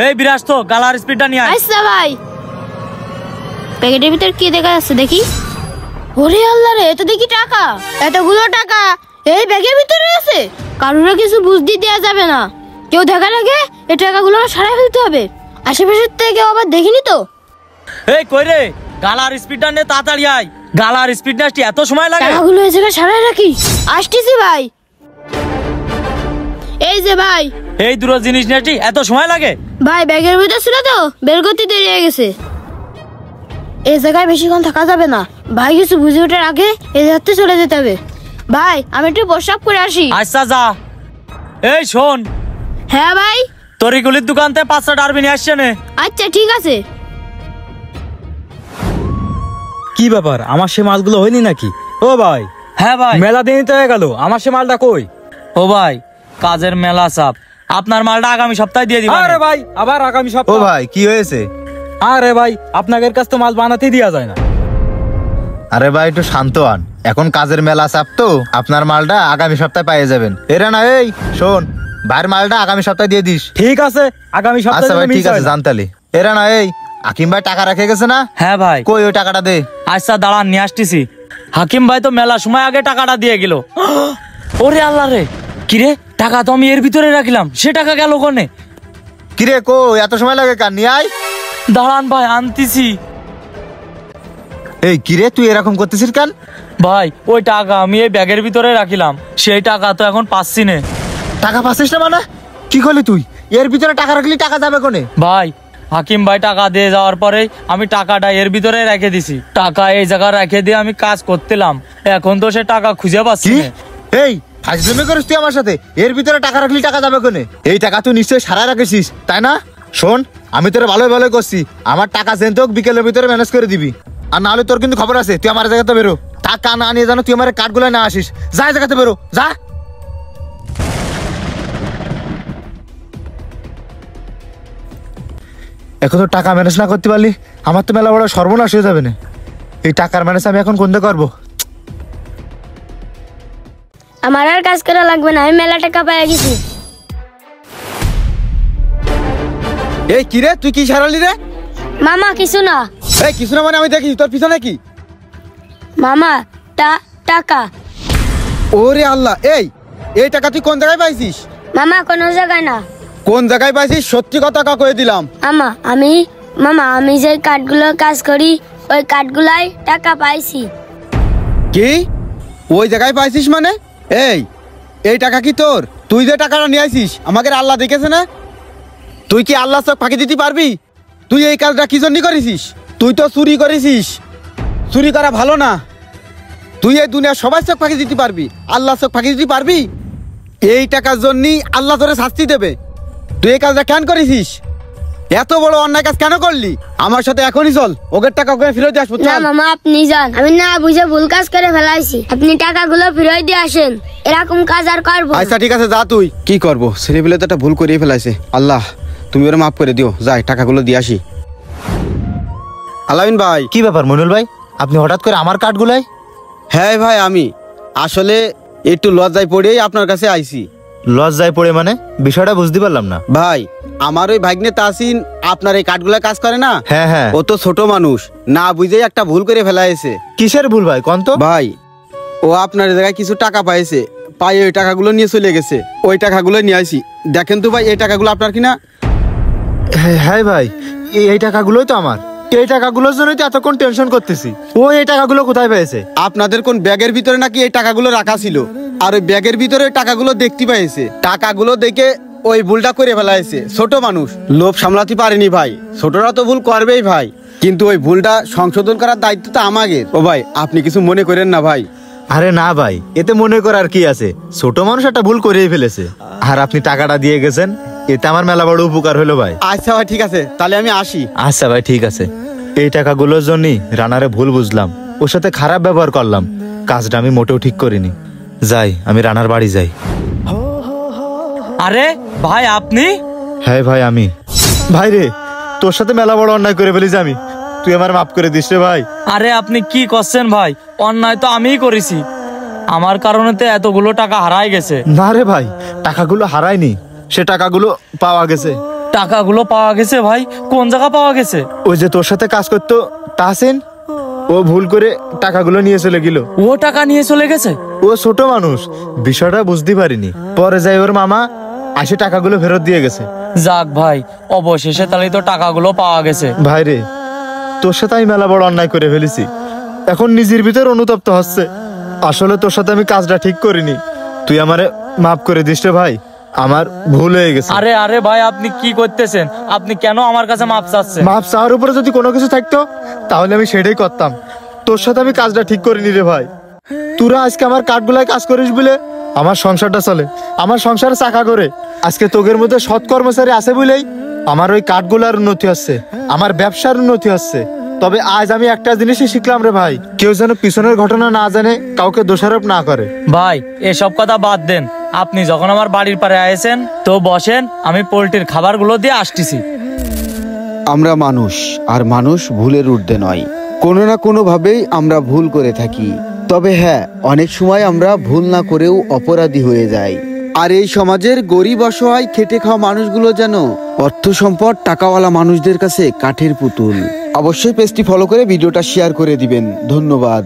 এই বিরাজ তো গালার স্পিডটা নিয়ে আয়। আচ্ছা ভাই। প্যাকেটের ভিতর কি দেখা যাচ্ছে দেখি। ওরে আল্লাহ রে, এত দেখি টাকা, এতগুলো টাকা এই ব্যাগের ভিতরে আছে। কারোর কিছু বুঝতে দেওয়া যাবে না, কেউ দেখার আগে এই টাকাগুলো সারাই ফেলতে হবে। আশেপাশের থেকে কেউ আবার দেখিনি তো। এই কই রে, গালার স্পিডটা নে তাড়াতাড়ি আয়। গালার স্পিড না এত সময় লাগে? টাকাগুলো এই জায়গায় সারাই রাখি। আসতেছি ভাই। এই যে ভাই, এই দুটো জিনিস নিয়ে এত সময় লাগে? ভাই ব্যাগের ভিতর ছিল তো, বের করতে দেরি হয়ে গেছে। এই জায়গায় বেশিক্ষণ থাকা যাবে না ভাই, কিছু বুঝে ওঠার আগে এই যাত্রে চলে যেতে হবে। ভাই আমি একটু প্রস্রাব করে আসি। আচ্ছা যা। এই শোন। হ্যাঁ ভাই। তরিগুলির দোকানতে 5টা ডারবি নিয়ে আসছে নে। আচ্ছা ঠিক আছে। কি ব্যাপার, আমার সে মালগুলো হয়নি নাকি? ও ভাই। হ্যাঁ ভাই। মেলা দিন তো হয়ে গেল, আমার সে মালটা কই? ও ভাই, কাজের মেলা চাপ, আপনার মালটা আগামী সপ্তাহে দিয়ে দিবেন। আরে ভাই, আবার আগামী সপ্তাহ? ও ভাই কি হয়েছে? আরে ভাই, আপনাদের কাছে তো মাল বানাতেই দেওয়া যায় না। আরে ভাই একটু শান্ত হন, এখন কাজের মেলা চাপ তো, আপনার মালটা আগামী সপ্তাহে পেয়ে যাবেন। এরা না, এই শোন, ভাইয়ের মালটা আগামী সপ্তাহে দিয়ে দিস। ঠিক আছে, আগামী আচ্ছা সপ্তাহে ভাই ঠিক আছে, জানতালি। এরা না, এই হাকিম ভাই টাকা রেখে গেছে না? হ্যাঁ ভাই। কই ওই টাকাটা দে। আচ্ছা দাঁড়ান, নিয়ে আসতেছি। হাকিম ভাই তো মেলা সময় আগে টাকাটা দিয়ে গেল। ওরে আল্লাহ রে, কিরে টাকা তো আমি এর ভিতরে রাখলাম, সে টাকা গেল কোনে? কিরে কো এত সময় লাগে কার? নিয়ে আয়। দাঁড়ান ভাই, আনতেছি। এই কিরে তুই এরকম করতেছিস কেন? ভাই ওই টাকা আমি এই ব্যাগের ভিতরে রাখিলাম, সেই টাকা তো এখন পাচ্ছি না। টাকা পাচ্ছিস না মানে? কি করলি তুই? এর ভিতরে টাকা রাখলি টাকা যাবে কোনে? ভাই হাকিম ভাই টাকা দিয়ে যাওয়ার পরে আমি টাকাটা এর ভিতরে রেখে দিছি। টাকা এই জায়গায় রেখে দিয়ে আমি কাজ করতেলাম, এখন তো সে টাকা খুঁজে পাচ্ছি কি? না। এই ফাজলামি করিস তুই আমার সাথে? এর ভিতরে টাকা রাখলি টাকা যাবে কোনে? এই টাকা তুই নিশ্চয়ই সারা রাখিস, তাই না? শোন, আমি তোর ভালোই ভালোই করছি, আমার টাকা জেন তোক বিকেলের ভিতরে ম্যানেজ করে দিবি। আর নাহলে তোর কিন্তু খবর আছে, তুই আমার জায়গাতে বেরো। টাকা না নিয়ে জানো তুই আমার কার্ডগুলো না আসিস। যা জায়গাতে বেরো, যা। এখন তো টাকা ম্যানেজ না করতে পারলি, আমার তো মেলা বড় সর্বনাশ হয়ে যাবে না। এই টাকার ম্যানেজ আমি এখন কোনটা করবো? আমার আর কাজ করা লাগবে না, আমি মেলা টাকা পেয়ে গেছি। এই কিরে তুই কি সারালি রে? মামা কিছু না। এই কিছু না মানে আমি দেখি তোর পিছনে কি? মামা টাকা। ওরে আল্লাহ, এই টাকা তুই কোন জায়গায় পাইছিস? মামা কোনো জায়গায় না। কোন জায়গায় পাইছিস সত্যি কথা কয়ে দিলাম। মামা আমি যে কাঠগুলো কাজ করি ওই কাঠগুলাই টাকা পাইছি। কি ওই জায়গায় পাইছিস মানে? এই টাকা কি তোর? তুই যে টাকাটা নিয়ে আইছিস আমাকে আল্লাহ দেখেছে না? তুই কি আল্লাহ চোখ ফাঁকি দিতে পারবি? তুই এই কাজটা কি জন্য করেছিস? তুই তো চুরি করেছিস, চুরি করা ভালো না। তুই এই দুনিয়া সবাই চোখ ফাঁকি দিতে পারবি, আল্লাহ চোখ ফাঁকি দিতে পারবি? এই টাকার জন্যই আল্লাহ তোরে শাস্তি দেবে। তুই এই কাজটা কেন করেছিস? এত বড় অন্যায় কাজ কেন করলি? আমার সাথে এখনই চল, ওদের টাকা ওকে ফেরত দিয়ে আসবো। না মামা আপনি যান, আমি না বুঝে ভুল কাজ করে ফেলাইছি, আপনি টাকাগুলো ফেরত দিয়ে আসেন, এরকম কাজ আর করবো। আচ্ছা ঠিক আছে, যা। তুই কি করবো? ছেলেপিলে তো একটা ভুল করিয়ে ফেলাইছে, আল্লাহ তুমি ওরা মাফ করে দিও। যাই টাকাগুলো দিয়ে আসি। আলামিন ভাই। কি ব্যাপার মইনুল ভাই, আপনি হঠাৎ করে আমার কার্ডগুলাই? হ্যাঁ ভাই, আমি আসলে একটু লজ্জায় পড়েই আপনার কাছে আইছি। লজ্জায় পড়ে মানে? বিষয়টা বুঝতে পারলাম না ভাই, আমার ওই ভাগ্নে তাসিন আপনার এই কাঠগুলা কাজ করে না? হ্যাঁ হ্যাঁ। ও তো ছোট মানুষ, না বুঝেই একটা ভুল করে ফেলাইছে। কিসের ভুল ভাই কোন তো? ভাই ও আপনার জায়গায় কিছু টাকা পাইছে, পাই ওই টাকাগুলো নিয়ে চলে গেছে। ওই টাকাগুলো নিয়ে আইছি, দেখেন তো ভাই এই টাকাগুলো আপনার কিনা? হ্যাঁ ভাই, এই টাকাগুলোই তো আমার। এই টাকাগুলোর জন্যই তো এতক্ষণ টেনশন করতেছি। ও এই টাকাগুলো কোথায় পেয়েছে? আপনাদের কোন ব্যাগের ভিতরে নাকি এই টাকাগুলো রাখা ছিল, আর ওই ব্যাগের ভিতরে টাকাগুলো দেখতে পাইছে। টাকাগুলো দেখে ওই ভুলটা করে ফেলাইছে। ছোট মানুষ, লোভ সামলাতে পারেনি ভাই। ছোটরা তো ভুল করবেই ভাই, কিন্তু ওই ভুলটা সংশোধন করার দায়িত্ব তো আমাদের। ও ভাই আপনি কিছু মনে করেন না ভাই। আরে না ভাই, এতে মনে করার কি আছে? ছোট মানুষ একটা ভুল করেই ফেলেছে, আর আপনি টাকাটা দিয়ে গেছেন, এতে আমার মেলা বড় উপকার হলো ভাই। আচ্ছা ভাই ঠিক আছে, তাহলে আমি আসি। আচ্ছা ভাই ঠিক আছে। এই টাকাগুলোর জন্যই রানারে ভুল বুঝলাম, ওর সাথে খারাপ ব্যবহার করলাম, কাজটা আমি মোটেও ঠিক করিনি। যাই, আমি রানার বাড়ি যাই। আরে ভাই আপনি? হ্যাঁ ভাই আমি। ভাই রে, তোর সাথে মেলা বড় অন্যায় করে ফেলিস আমি, তুই আমার মাফ করে দিস রে ভাই। আরে আপনি কি করছেন ভাই? অন্যায় তো আমিই করেছি, আমার কারণে তো এতগুলো টাকা হারাই গেছে। না রে ভাই, টাকাগুলো হারায়নি, সে টাকাগুলো পাওয়া গেছে। টাকাগুলো পাওয়া গেছে ভাই, কোন জায়গা পাওয়া গেছে? ওই যে তোর সাথে কাজ করতো তাহসিন, ও ভুল করে টাকাগুলো নিয়ে চলে গেল। ও টাকা নিয়ে চলে গেছে? ও ছোট মানুষ, বিষয়টা বুঝতে পারিনি। পরে যাই ওর মামা আসে টাকাগুলো ফেরত দিয়ে গেছে। যাক ভাই, অবশেষে তাহলে তো টাকাগুলো পাওয়া গেছে। ভাই রে, তোর সাথে আমি মেলা বড় অন্যায় করে ফেলেছি, এখন নিজের ভিতর অনুতপ্ত হচ্ছে। আসলে তোর সাথে আমি কাজটা ঠিক করিনি, তুই আমারে মাফ করে দিস রে ভাই, আমার ভুল হয়ে গেছে। আরে আরে ভাই, আপনি কি করতেছেন? আপনি কেন আমার কাছে মাপ চাচ্ছেন? মাপ চাওয়ার উপরে যদি কোনো কিছু থাকতো তাহলে আমি সেটাই করতাম। তোর সাথে আমি কাজটা ঠিক করিনি রে ভাই। তোরা আজকে আমার কাঠগুলায় কাজ করিস বলে আমার সংসারটা চলে, আমার সংসারে চাকা করে। আজকে তোদের মধ্যে সৎ কর্মচারী আছে বলেই আমার ওই কাঠগুলার উন্নতি হচ্ছে, আমার ব্যবসার উন্নতি হচ্ছে। তবে আজ আমি একটা জিনিসই শিখলাম রে ভাই, কেউ যেন পিছনের ঘটনা না জানে, কাউকে দোষারোপ না করে। ভাই এসব কথা বাদ দেন, আপনি যখন আমার বাড়ির পারে আয়েছেন তো বসেন, আমি পোল্ট্রির খাবারগুলো দিয়ে আসতেছি। আমরা মানুষ, আর মানুষ ভুলের ঊর্ধ্বে নয়। কোনো না কোনো ভাবেই আমরা ভুল করে থাকি। তবে হ্যাঁ, অনেক সময় আমরা ভুল না করেও অপরাধী হয়ে যাই। আর এই সমাজের গরিব অসহায় খেটে খাওয়া মানুষগুলো যেন অর্থ সম্পদ টাকাওয়ালা মানুষদের কাছে কাঠের পুতুল। অবশ্যই পেজটি ফলো করে ভিডিওটা শেয়ার করে দিবেন। ধন্যবাদ।